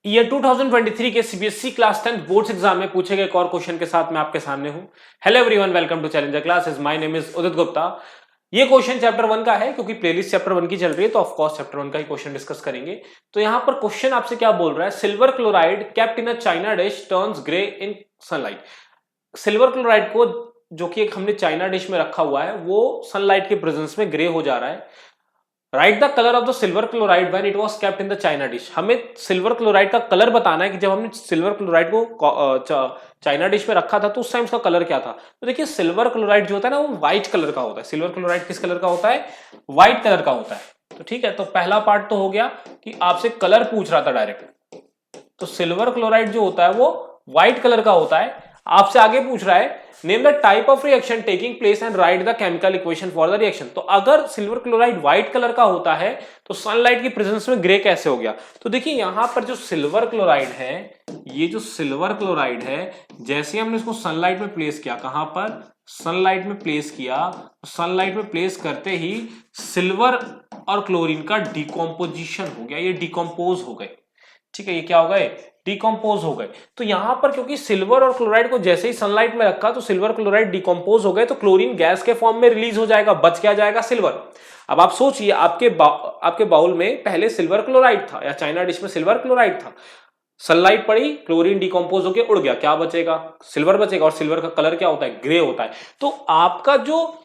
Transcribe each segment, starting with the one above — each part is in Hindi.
ईयर 2023 के सीबीएसई क्लास 10 बोर्ड्स एग्जाम में पूछे गए एक और क्वेश्चन के साथ मैं आपके सामने हूं। Hello everyone, welcome to Challenger classes. My name is Udit Gupta. ये क्वेश्चन चैप्टर 1 का है क्योंकि प्लेलिस्ट चैप्टर 1 की चल रही है, तो ऑफ कोर्स चैप्टर 1 का ही क्वेश्चन डिस्कस करेंगे। तो यहां पर क्वेश्चन आपसे क्या बोल रहा है, silver chloride kept in a China dish turns grey in sunlight. Silver chloride को जो कि एक हमने चाइना डिश में रखा हुआ है वो सनलाइट के प्रेजेंस में ग्रे हो जा रहा है। Right the colour of the silver chloride when it was kept in the China dish. हमें सिल्वर क्लोराइड का कलर बताना है कि जब हमने सिल्वर क्लोराइड को चाइना डिश में रखा था तो उस टाइम उसका कलर क्या था। तो देखिए सिल्वर क्लोराइड जो होता है ना वो व्हाइट कलर का होता है। सिल्वर क्लोराइड किस कलर का होता है? व्हाइट कलर का होता है। तो ठीक है, तो पहला पार्ट तो हो गया कि आपसे कलर पूछ रहा था डायरेक्ट। तो सिल्वर क्लोराइड जो होता है वो व्हाइट कलर का होता है। आपसे आगे पूछ रहा है name the type of reaction taking place and right the chemical equation for the reaction. तो अगर सिल्वर क्लोराइड व्हाइट कलर का होता है तो सनलाइट की प्रेजेंस में ग्रे कैसे हो गया? तो देखिए यहां पर जो सिल्वर क्लोराइड है, ये जो सिल्वर क्लोराइड है, जैसे हमने इसको सनलाइट में प्लेस किया, कहां पर? सनलाइट में प्लेस किया। सनलाइट में प्लेस करते ही सिल्वर और क्लोरीन का डिकम्पोजिशन हो गया, ये डिकम्पोज हो गए। ठीक है, ये क्या हो गए? डिकम्पोज हो गए। तो यहां पर क्योंकि सिल्वर और क्लोराइड को जैसे ही सनलाइट में रखा तो सिल्वर क्लोराइड डिकम्पोज हो गए, तो क्लोरीन गैस के फॉर्म में रिलीज हो जाएगा, बच क्या जाएगा? सिल्वर। अब आप सोचिए आपके बाउल में पहले सिल्वर क्लोराइड था या चाइना डिश में सिल्वर क्लोराइड था, सनलाइट पड़ी, क्लोरीन डिकम्पोज होकर उड़ गया, क्या बचेगा? सिल्वर बचेगा। और सिल्वर का कलर क्या होता है? ग्रे होता है। तो आपका जो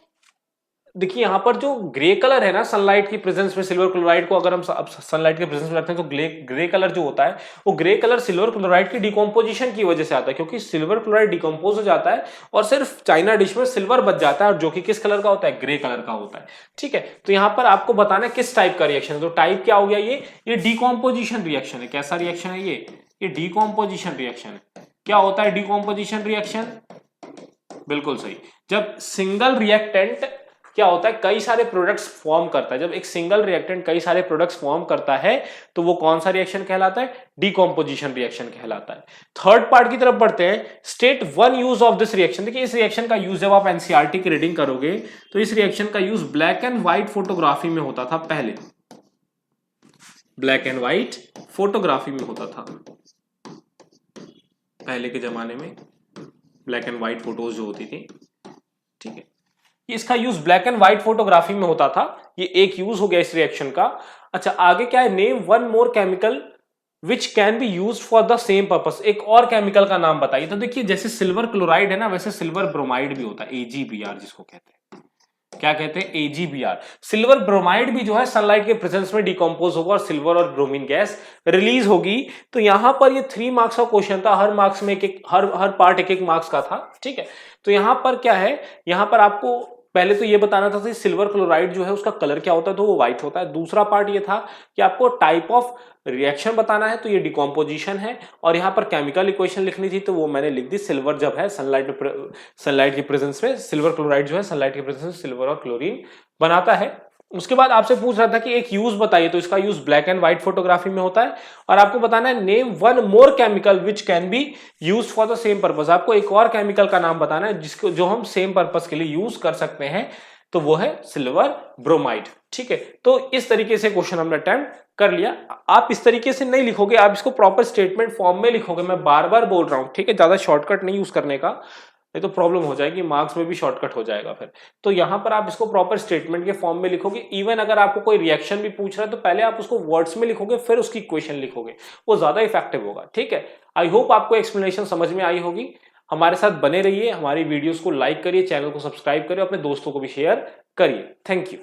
देखिए यहां पर जो ग्रे कलर है ना, सनलाइट की प्रेजेंस में सिल्वर क्लोराइड को अगर हम सनलाइट के प्रेजेंस में रखते हैं तो ग्रे कलर जो होता है वो ग्रे कलर सिल्वर क्लोराइड की डिकम्पोजिशन की वजह से आता है, क्योंकि सिल्वर क्लोराइड डिकम्पोज हो जाता है और सिर्फ चाइना डिश में सिल्वर बच जाता है, और जो कि किस कलर का होता है? ग्रे कलर का होता है। ठीक है, तो यहां पर आपको बताना है किस टाइप का रिएक्शन है। तो टाइप क्या हो गया? ये डिकम्पोजिशन रिएक्शन है। कैसा रिएक्शन है ये डिकम्पोजिशन रिएक्शन है। क्या होता है डिकम्पोजिशन रिएक्शन? बिल्कुल सही। जब सिंगल रिएक्टेंट क्या होता है, कई सारे प्रोडक्ट्स फॉर्म करता है। जब एक सिंगल रिएक्टेंट कई सारे प्रोडक्ट्स फॉर्म करता है तो वो कौन सा रिएक्शन कहलाता है? डिकम्पोजिशन रिएक्शन कहलाता है। थर्ड पार्ट की तरफ बढ़ते हैं। State one use of this reaction. देखिए इस रिएक्शन का यूज जब आप एनसीईआरटी की रीडिंग करोगे तो इस रिएक्शन का use black and white photography में होता था। पहले ब्लैक एंड व्हाइट फोटोग्राफी में होता था, पहले के जमाने में ब्लैक एंड व्हाइट फोटोज जो होती थी। ठीक है, इसका use black and white photography में होता था। ये एक यूज हो गया इस रिएक्शन का। अच्छा आगे क्या है? Name one more chemical which can be use for the same purpose. एक और केमिकल का नाम बताइए। तो देखिए जैसे सिल्वर क्लोराइड है ना, वैसे सिल्वर ब्रोमाइड भी होता है, AgBr जिसको कहते हैं। क्या कहते हैं? AgBr। सिल्वर ब्रोमाइड भी जो है सनलाइट के प्रेजेंस में डिकम्पोज होगा और सिल्वर और ब्रोमीन गैस रिलीज होगी। तो यहां पर ये 3 मार्क्स का क्वेश्चन था, हर मार्क्स में हर पार्ट एक मार्क्स का था। ठीक है, तो यहां पर क्या है, यहां पर आपको पहले तो ये बताना था कि सिल्वर क्लोराइड जो है उसका कलर क्या होता है, तो वो व्हाइट होता है। दूसरा पार्ट ये था कि आपको टाइप ऑफ रिएक्शन बताना है, तो ये डिकम्पोजिशन है। और यहां पर केमिकल इक्वेशन लिखनी थी, तो वो मैंने लिख दी। सिल्वर जब है सनलाइट की प्रेजेंस में, सिल्वर क्लोराइड जो है सनलाइट की प्रेजेंस में सिल्वर और क्लोरीन बनाता है। उसके बाद आपसे पूछ रहा था कि एक यूज बताइए, तो इसका use black and white photography में होता है। और आपको बताना है name one more chemical which can be use for the same purpose. आपको एक और केमिकल का नाम बताना है जिसको जो हम सेम पर्पस के लिए यूज कर सकते हैं, तो वो है सिल्वर ब्रोमाइड। ठीक है, तो इस तरीके से क्वेश्चन हमने अटेम्प्ट कर लिया। आप इस तरीके से नहीं लिखोगे, आप इसको प्रॉपर स्टेटमेंट फॉर्म में लिखोगे। मैं बार बार बोल रहा हूं, ठीक है, ज्यादा शॉर्टकट नहीं यूज करने का, नहीं तो प्रॉब्लम हो जाएगी, मार्क्स में भी शॉर्टकट हो जाएगा फिर। तो यहां पर आप इसको प्रॉपर स्टेटमेंट के फॉर्म में लिखोगे। इवन अगर आपको कोई रिएक्शन भी पूछ रहा है तो पहले आप उसको वर्ड्स में लिखोगे, फिर उसकी इक्वेशन लिखोगे, वो ज्यादा इफेक्टिव होगा। ठीक है, आई होप आपको एक्सप्लेनेशन समझ में आई होगी। हमारे साथ बने रहिए, हमारी वीडियोस को लाइक करिए, चैनल को सब्सक्राइब करिए, अपने दोस्तों को भी शेयर करिए। Thank you.